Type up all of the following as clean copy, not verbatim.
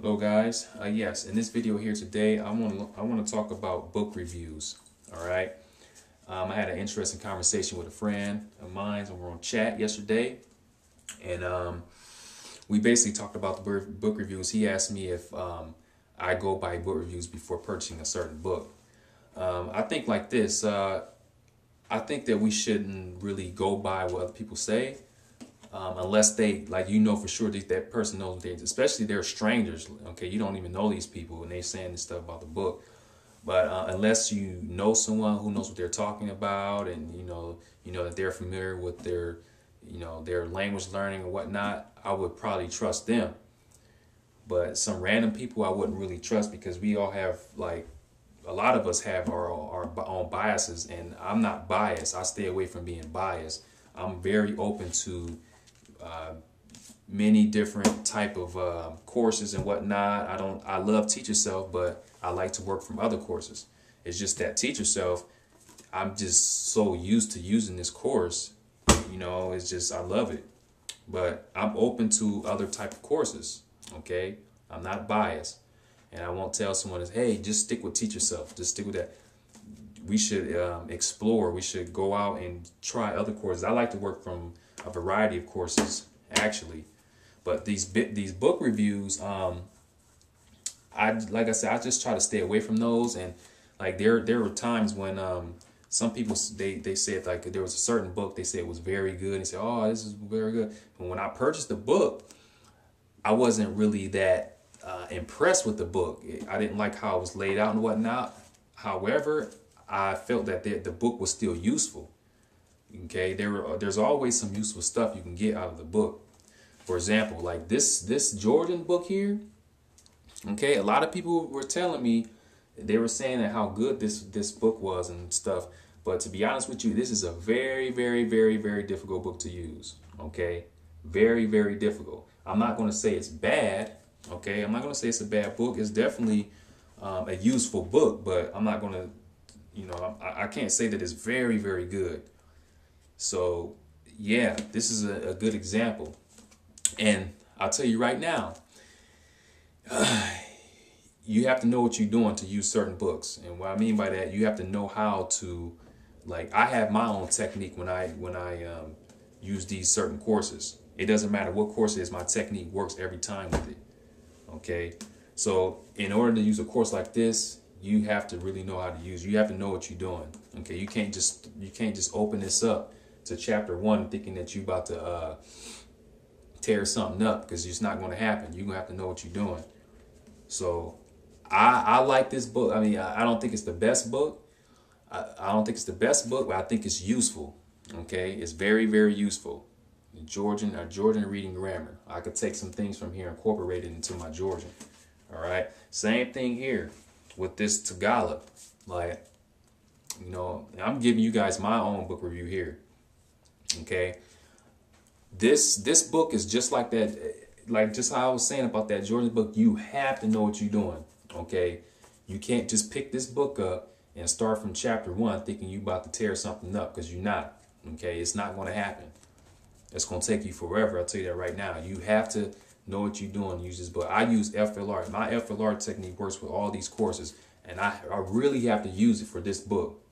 Hello guys, yes, in this video here today I want to talk about book reviews. All right, I had an interesting conversation with a friend of mine, and we were on chat yesterday, and we basically talked about the book reviews. He asked me if I go by book reviews before purchasing a certain book. I think like this, I think that we shouldn't really go by what other people say. Unless they, like, for sure that person knows what they, especially they're strangers, okay, you don't even know these people and they're saying this stuff about the book. But unless you know someone who knows what they're talking about, and you know that they're familiar with their their language learning and whatnot, I would probably trust them. But some random people I wouldn't really trust, because we all have, like, a lot of us have our own biases, and I'm not biased. I stay away from being biased. I'm very open to many different type of courses and whatnot. I love Teach Yourself, but I like to work from other courses. It's just that Teach Yourself, I'm just so used to using this course, it's just, I love it. But I'm open to other type of courses, okay? I'm not biased. And I won't tell someone, hey, just stick with Teach Yourself, just stick with that. We should explore. We should go out and try other courses. I like to work from a variety of courses, actually. But these book reviews, like I said, I just try to stay away from those. And like there were times when some people they said, like, there was a certain book they said was very good, and they said, oh, this is very good. And when I purchased the book, I wasn't really that impressed with the book. I didn't like how it was laid out and whatnot. However, I felt that the book was still useful. Okay, there's always some useful stuff you can get out of the book. For example, like this Georgian book here. Okay, a lot of people were telling me, they were saying that how good this book was and stuff. But to be honest with you, this is a very, very, very, very difficult book to use. Okay, very, very difficult. I'm not going to say it's bad. Okay, I'm not going to say it's a bad book. It's definitely a useful book, but I'm not going to. I can't say that it's very, very good. So, yeah, this is a good example. And I'll tell you right now, you have to know what you're doing to use certain books. And what I mean by that, you have to know how to, like, I have my own technique when I use these certain courses. It doesn't matter what course it is, my technique works every time with it. Okay, so in order to use a course like this, you have to really know how to use it. You have to know what you're doing. Okay, you can't just open this up to chapter 1 thinking that you're about to tear something up, because it's not going to happen. You're going to have to know what you're doing. So I like this book. I mean, I don't think it's the best book. I don't think it's the best book, but I think it's useful. Okay, it's very, very useful. Georgian reading grammar. I could take some things from here and incorporate it into my Georgian. All right, same thing here with this Tagalog. Like, I'm giving you guys my own book review here. Okay, this book is just like that, like just how I was saying about that Georgian book. You have to know what you're doing. Okay, you can't just pick this book up and start from chapter 1 thinking you about to tear something up, because you're not. Okay, it's not going to happen. It's going to take you forever. I'll tell you that right now. You have to know what you're doing to use this book. I use FLR. My FLR technique works with all these courses, and I really have to use it for this book.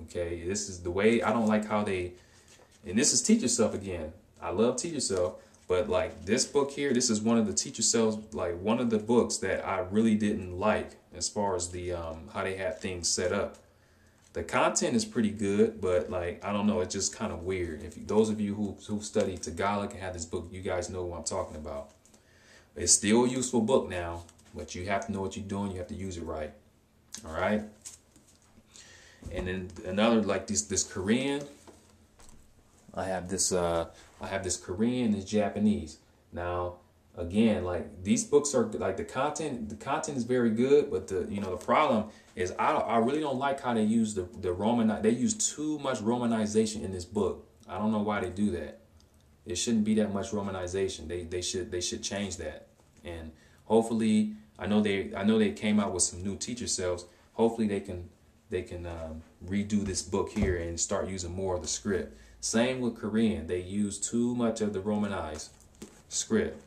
Okay, this is the way. I don't like how they, and this is Teach Yourself again. I love Teach Yourself, but like this book here, this is one of the Teach Yourself, like one of the books that I really didn't like as far as the how they had things set up. The content is pretty good, but like, I don't know, it's just kind of weird. If those of you who study Tagalog and have this book, you guys know what I'm talking about. It's still a useful book now, but you have to know what you're doing. You have to use it right. All right. And then another, like this Korean. I have this Korean and this Japanese. Now, again, like, these books are like, the content is very good, but the problem is I really don't like how they use the Roman. They use too much Romanization in this book. I don't know why they do that. It shouldn't be that much Romanization. They should change that. And hopefully, I know they came out with some new Teach Yourselves. Hopefully they can redo this book here and start using more of the script. Same with Korean. They use too much of the Romanized script.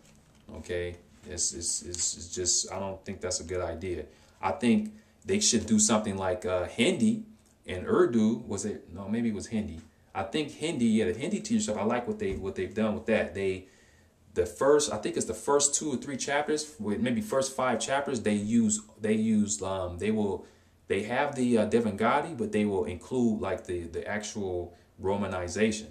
Okay, It's just, I don't think that's a good idea. I think they should do something like Hindi and Urdu. Was it? No, maybe it was Hindi. I think Hindi. Yeah, the Hindi teacher stuff. I like what they've done with that. I think it's the first 2 or 3 chapters, with maybe first 5 chapters. They have the Devangati, but they will include like the actual romanization.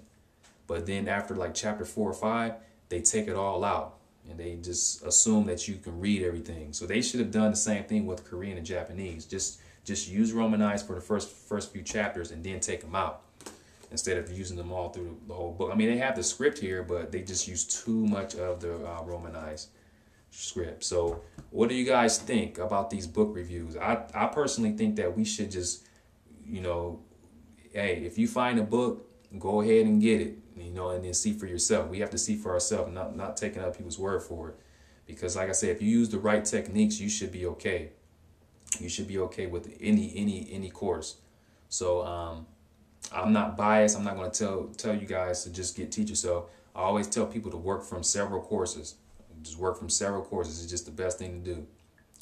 But then after like chapter 4 or 5, they take it all out. And they just assume that you can read everything. So they should have done the same thing with Korean and Japanese. Just use Romanized for the first few chapters and then take them out, instead of using them all through the whole book. I mean, they have the script here, but they just use too much of the Romanized script. So what do you guys think about these book reviews? I personally think that we should just, hey, if you find a book, go ahead and get it. And then see for yourself. We have to see for ourselves, not taking other people's word for it. Because like I said, if you use the right techniques, you should be okay. You should be okay with any course. So I'm not biased. I'm not going to tell you guys to just teach yourself. I always tell people to work from several courses. Just work from several courses. It's just the best thing to do.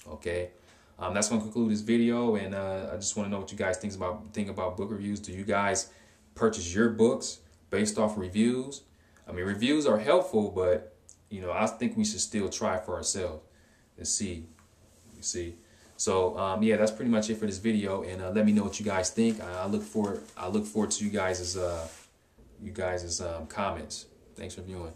Okay. That's going to conclude this video, and I just want to know what you guys think about book reviews. Do you guys purchase your books based off reviews? I mean, reviews are helpful, but I think we should still try for ourselves and see. So yeah, that's pretty much it for this video, and let me know what you guys think. I look forward to you guys' comments. Thanks for viewing.